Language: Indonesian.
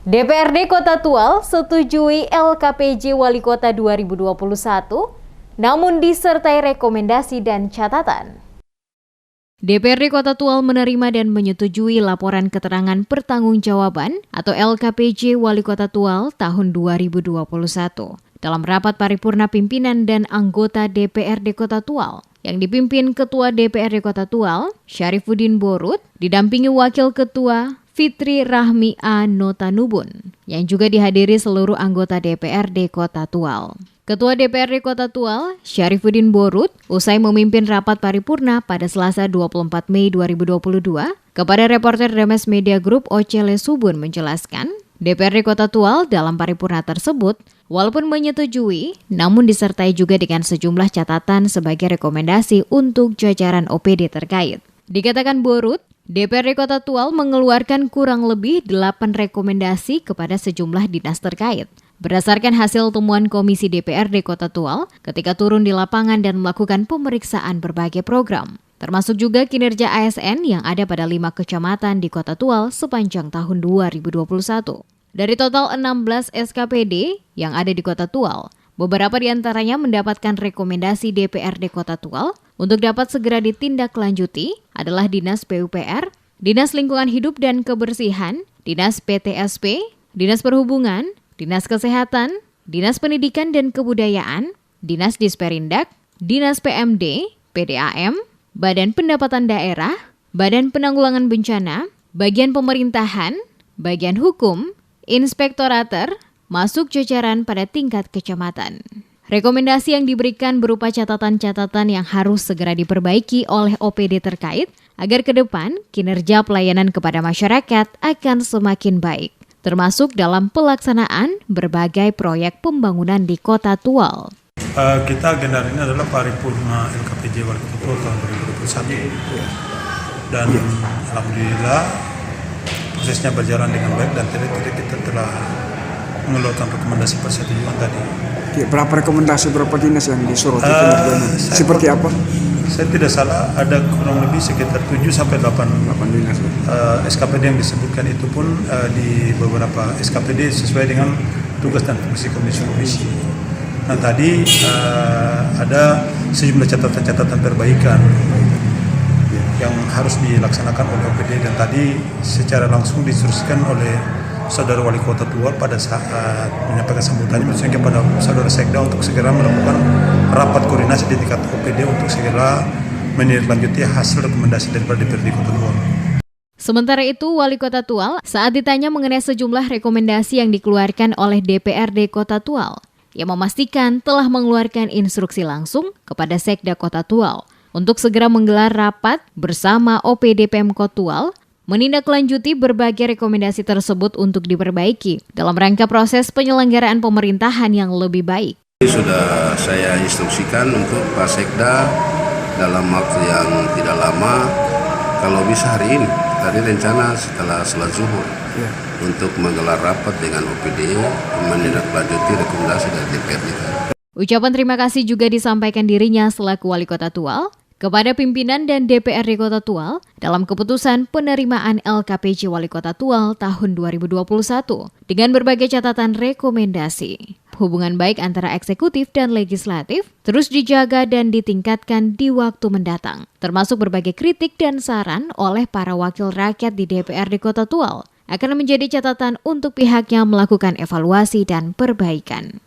DPRD Kota Tual setujui LKPJ Wali Kota 2021, namun disertai rekomendasi dan catatan. DPRD Kota Tual menerima dan menyetujui laporan keterangan pertanggungjawaban atau LKPJ Wali Kota Tual tahun 2021 dalam rapat paripurna pimpinan dan anggota DPRD Kota Tual yang dipimpin Ketua DPRD Kota Tual, Syarifuddin Borut, didampingi Wakil Ketua Fitri Rahmi A. Notanubun, yang juga dihadiri seluruh anggota DPRD Kota Tual. Ketua DPRD Kota Tual, Syarifuddin Borut, usai memimpin rapat paripurna pada Selasa 24 Mei 2022, kepada reporter Demes Media Group Ocele Subun menjelaskan, DPRD Kota Tual dalam paripurna tersebut, walaupun menyetujui, namun disertai juga dengan sejumlah catatan sebagai rekomendasi untuk jajaran OPD terkait. Dikatakan Borut, DPRD Kota Tual mengeluarkan kurang lebih 8 rekomendasi kepada sejumlah dinas terkait. Berdasarkan hasil temuan Komisi DPRD Kota Tual ketika turun di lapangan dan melakukan pemeriksaan berbagai program, termasuk juga kinerja ASN yang ada pada 5 kecamatan di Kota Tual sepanjang tahun 2021. Dari total 16 SKPD yang ada di Kota Tual, beberapa di antaranya mendapatkan rekomendasi DPRD Kota Tual untuk dapat segera ditindaklanjuti adalah Dinas PUPR, Dinas Lingkungan Hidup dan Kebersihan, Dinas PTSP, Dinas Perhubungan, Dinas Kesehatan, Dinas Pendidikan dan Kebudayaan, Dinas Disperindak, Dinas PMD, PDAM, Badan Pendapatan Daerah, Badan Penanggulangan Bencana, Bagian Pemerintahan, Bagian Hukum, Inspektorater, masuk jajaran pada tingkat kecamatan. Rekomendasi yang diberikan berupa catatan-catatan yang harus segera diperbaiki oleh OPD terkait agar ke depan kinerja pelayanan kepada masyarakat akan semakin baik, termasuk dalam pelaksanaan berbagai proyek pembangunan di Kota Tual. Kita agenda ini adalah paripurna LKPJ Wali Kota Tual tahun 2021 dan alhamdulillah prosesnya berjalan dengan baik dan tadi kita telah mengeluarkan rekomendasi persetujuan tadi. Berapa rekomendasi, berapa dinas yang disoroti? Seperti apa? Saya tidak salah, ada kurang lebih sekitar 7 sampai 8 dinas. SKPD yang disebutkan itu pun di beberapa SKPD sesuai dengan tugas dan fungsi komisi-komisi. Nah tadi ada sejumlah catatan-catatan perbaikan yang harus dilaksanakan oleh OPD dan tadi secara langsung diinstruksikan oleh Saudara Wali Kota Tual pada saat menyampaikan sambutannya maksudnya kepada Saudara Sekda untuk segera melakukan rapat koordinasi di tingkat OPD untuk segera menindaklanjuti hasil rekomendasi daripada DPRD Kota Tual. Sementara itu, Wali Kota Tual saat ditanya mengenai sejumlah rekomendasi yang dikeluarkan oleh DPRD Kota Tual, ia memastikan telah mengeluarkan instruksi langsung kepada Sekda Kota Tual untuk segera menggelar rapat bersama OPD Pemkot Tual menindaklanjuti berbagai rekomendasi tersebut untuk diperbaiki dalam rangka proses penyelenggaraan pemerintahan yang lebih baik. Sudah saya instruksikan untuk Pak Sekda dalam waktu yang tidak lama, kalau bisa hari ini, tadi rencana setelah sholat zuhur untuk menggelar rapat dengan OPD menindaklanjuti rekomendasi dari DPRD. Ucapan terima kasih juga disampaikan dirinya selaku Wali Kota Tual kepada pimpinan dan DPRD Kota Tual dalam keputusan penerimaan LKPJ Wali Kota Tual tahun 2021 dengan berbagai catatan rekomendasi. Hubungan baik antara eksekutif dan legislatif terus dijaga dan ditingkatkan di waktu mendatang, termasuk berbagai kritik dan saran oleh para wakil rakyat di DPRD Kota Tual akan menjadi catatan untuk pihaknya melakukan evaluasi dan perbaikan.